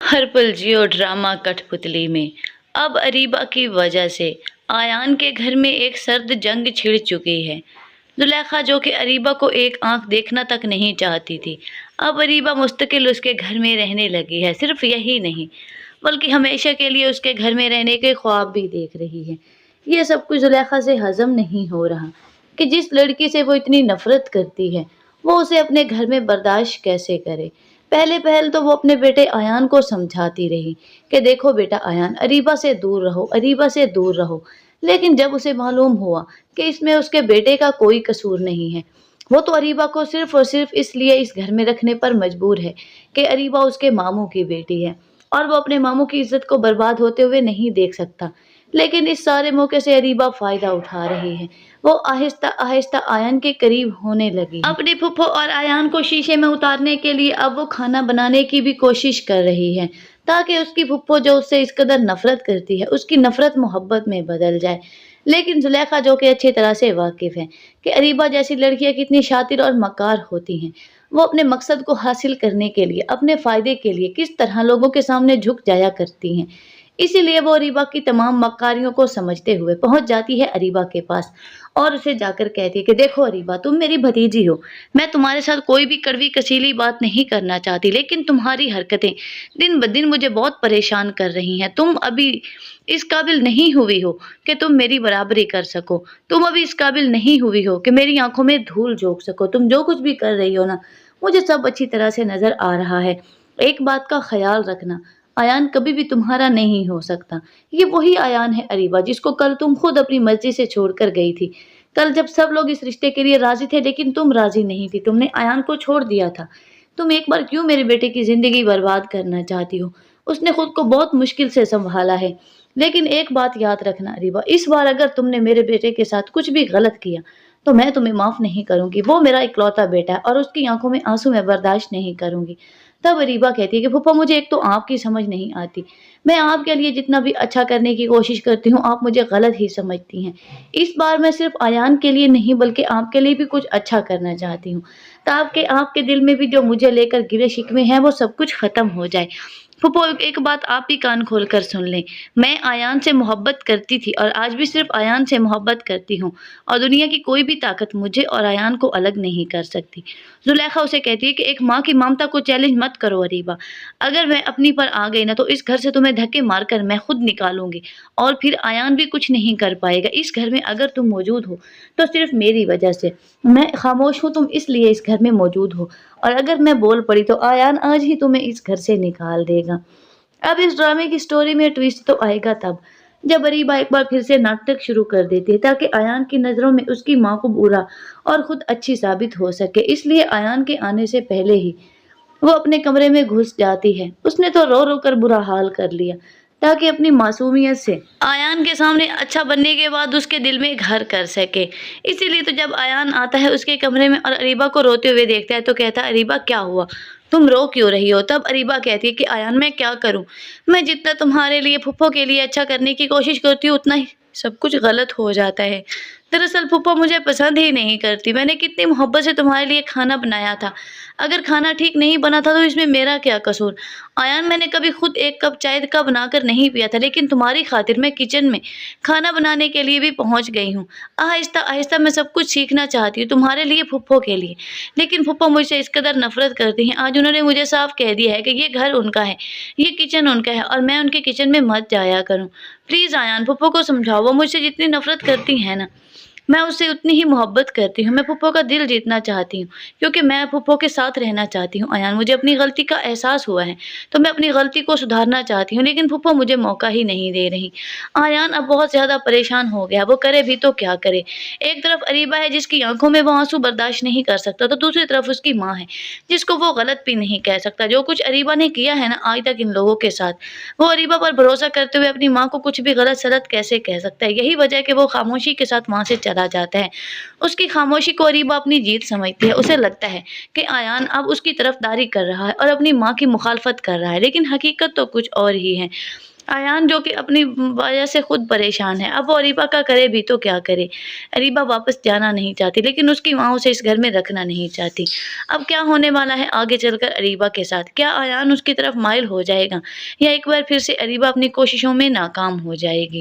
हर पल जियो ड्रामा कठपुतली में। अब अरीबा की वजह से आयान के घर में एक सर्द जंग छिड़ चुकी है। जुलेखा जो कि अरीबा को एक आंख देखना तक नहीं चाहती थी, अब अरीबा मुस्तकिल उसके घर में रहने लगी है। सिर्फ यही नहीं, बल्कि हमेशा के लिए उसके घर में रहने के ख्वाब भी देख रही है। ये सब कुछ जुलेखा से हजम नहीं हो रहा कि जिस लड़की से वो इतनी नफरत करती है, वो उसे अपने घर में बर्दाश्त कैसे करे। पहले पहल तो वो अपने बेटे आयान को समझाती रही कि देखो बेटा आयान, अरीबा से दूर रहो, अरीबा से दूर रहो। लेकिन जब उसे मालूम हुआ कि इसमें उसके बेटे का कोई कसूर नहीं है, वो तो अरीबा को सिर्फ और सिर्फ इसलिए इस घर में रखने पर मजबूर है कि अरीबा उसके मामू की बेटी है और वो अपने मामू की इज्जत को बर्बाद होते हुए नहीं देख सकता। लेकिन इस सारे मौके से अरीबा फायदा उठा रही है। वो आहिस्ता आहिस्ता आयान के करीब होने लगी है। अपनी फुफ्फो और आयान को शीशे में उतारने के लिए अब वो खाना बनाने की भी कोशिश कर रही है, ताकि उसकी फुफ्फो जो उससे इस कदर नफरत करती है, उसकी नफरत मोहब्बत में बदल जाए। लेकिन जुलेखा जो कि अच्छी तरह से वाकिफ है कि अरीबा जैसी लड़कियां कितनी शातिर और मकार होती हैं, वो अपने मकसद को हासिल करने के लिए, अपने फायदे के लिए किस तरह लोगों के सामने झुक जाया करती हैं। इसीलिए वो अरीबा की तमाम मक्कारियों को समझते हुए पहुंच जाती है अरीबा के पास और उसे जाकर कहती है कि देखो अरीबा, तुम मेरी भतीजी हो, मैं तुम्हारे साथ कोई भी कड़वी कसीली बात नहीं करना चाहती, लेकिन तुम्हारी हरकतें दिन ब दिन मुझे बहुत परेशान कर रही हैं। तुम अभी इस काबिल नहीं हुई हो कि तुम मेरी बराबरी कर सको। तुम अभी इस काबिल नहीं हुई हो कि मेरी आंखों में धूल झोंक सको। तुम जो कुछ भी कर रही हो ना, मुझे सब अच्छी तरह से नजर आ रहा है। एक बात का ख्याल रखना, आयान कभी भी तुम्हारा नहीं हो सकता। ये वही आयान है अरीबा, जिसको कल तुम खुद अपनी मर्जी से छोड़कर गई थी। कल जब सब लोग इस रिश्ते के लिए राजी थे, लेकिन तुम राजी नहीं थी, तुमने आयान को छोड़ दिया था। तुम एक बार क्यों मेरे बेटे की जिंदगी बर्बाद करना चाहती हो? उसने खुद को बहुत मुश्किल से संभाला है। लेकिन एक बात याद रखना अरीबा, इस बार अगर तुमने मेरे बेटे के साथ कुछ भी गलत किया तो मैं तुम्हें माफ नहीं करूंगी। वो मेरा इकलौता बेटा है और उसकी आंखों में आंसू मैं बर्दाश्त नहीं करूंगी। तब अरीबा कहती है कि फूफा, मुझे एक तो आपकी समझ नहीं आती। मैं आपके लिए जितना भी अच्छा करने की कोशिश करती हूँ, आप मुझे गलत ही समझती हैं। इस बार मैं सिर्फ आयान के लिए नहीं, बल्कि आपके लिए भी कुछ अच्छा करना चाहती हूँ, ताकि आपके दिल में भी जो मुझे लेकर गिले शिकवे हैं वो सब कुछ खत्म हो जाए। फूफो, एक बात आप भी कान खोल कर सुन लें। मैं आयान से मोहब्बत करती थी और आज भी सिर्फ आयान से मोहब्बत करती हूँ, और दुनिया की कोई भी ताकत मुझे और आयान को अलग नहीं कर सकती। जुलेखा उसे कहती है कि एक माँ की ममता को चैलेंज मत करो अरीबा। अगर मैं अपनी पर आ गई ना, तो इस घर से तुम्हें धक्के मारकर मैं खुद निकालूंगी और फिर आयान भी कुछ नहीं कर पाएगा। इस घर में अगर तुम मौजूद हो तो सिर्फ मेरी वजह से। मैं खामोश हूँ, तुम इसलिए इस घर में मौजूद हो, और अगर मैं बोल पड़ी तो आयान आज ही तुम्हें इस घर से निकाल देगा। अब इस ड्रामे की स्टोरी में ट्विस्ट तो आएगा तब जब अरीबा एक बार फिर से नाटक शुरू कर देती है, ताकि आयान की नजरों में उसकी माँ को बुरा और खुद अच्छी साबित हो सके। इसलिए आयान के आने से पहले ही वो अपने कमरे में घुस जाती है। उसने तो रो रो कर बुरा हाल कर लिया, ताकि अपनी मासूमियत से आयान के सामने अच्छा बनने के बाद उसके दिल में घर कर सके। इसीलिए तो जब आयान आता है उसके कमरे में और अरीबा को रोते हुए देखता है, तो कहता है अरीबा, क्या हुआ, तुम रो क्यों रही हो? तब अरीबा कहती है कि आयान, मैं क्या करूं, मैं जितना तुम्हारे लिए, फुफ्फो के लिए अच्छा करने की कोशिश करती हूँ, उतना ही सब कुछ गलत हो जाता है। दरअसल फुफ्फो मुझे पसंद ही नहीं करती। मैंने कितनी मोहब्बत से तुम्हारे लिए खाना बनाया था। अगर खाना ठीक नहीं बना था तो इसमें मेरा क्या कसूर? आयान, मैंने कभी खुद एक कप चाय का बनाकर नहीं पिया था, लेकिन तुम्हारी खातिर मैं किचन में खाना बनाने के लिए भी पहुंच गई हूँ। आहिस्ता आहिस्ता मैं सब कुछ सीखना चाहती हूँ तुम्हारे लिए, फुफ्फो के लिए। लेकिन फुफ्फो मुझसे इस कदर नफरत करती हैं। आज उन्होंने मुझे साफ कह दिया है कि ये घर उनका है, ये किचन उनका है, और मैं उनके किचन में मत जाया करूँ। प्लीज आयान, फुफ्फो को समझाओ। वो मुझसे जितनी नफरत करती है ना, मैं उससे उतनी ही मोहब्बत करती हूँ। मैं फुफ्फो का दिल जीतना चाहती हूँ, क्योंकि मैं फुफ्फो के साथ रहना चाहती हूँ। आयान, मुझे अपनी गलती का एहसास हुआ है, तो मैं अपनी गलती को सुधारना चाहती हूँ, लेकिन फुफ्फो मुझे मौका ही नहीं दे रही। आयान अब बहुत ज्यादा परेशान हो गया। वो करे भी तो क्या करे। एक तरफ अरीबा है जिसकी आंखों में वो आंसू बर्दाश्त नहीं कर सकता, तो दूसरी तरफ उसकी माँ है जिसको वो गलत भी नहीं कह सकता। जो कुछ अरीबा ने किया है ना आज तक इन लोगों के साथ, वो अरीबा पर भरोसा करते हुए अपनी माँ को कुछ भी गलत सलत कैसे कह सकता है? यही वजह है कि वो खामोशी के साथ वहां से चला जाता है। उसकी खामोशी को अरीबा अपनी जीत समझती है। उसे लगता है कि आयान अब उसकी तरफदारी कर रहा है और अपनी माँ की मुखालफत कर रहा है, लेकिन हकीकत तो कुछ और ही है। ایان جو کہ اپنی وجہ سے خود پریشان ہے، اب وہ اریبہ کا کرے بھی تو کیا کرے؟ اریبہ واپس جانا نہیں چاہتی لیکن اس کی ماں اسے اس گھر میں رکھنا نہیں چاہتی۔ اب کیا ہونے والا ہے آگے چل کر اریبہ کے ساتھ؟ کیا ایان اس کی طرف مائل ہو جائے گا یا ایک بار پھر سے اریبہ اپنی کوششوں میں ناکام ہو جائے گی؟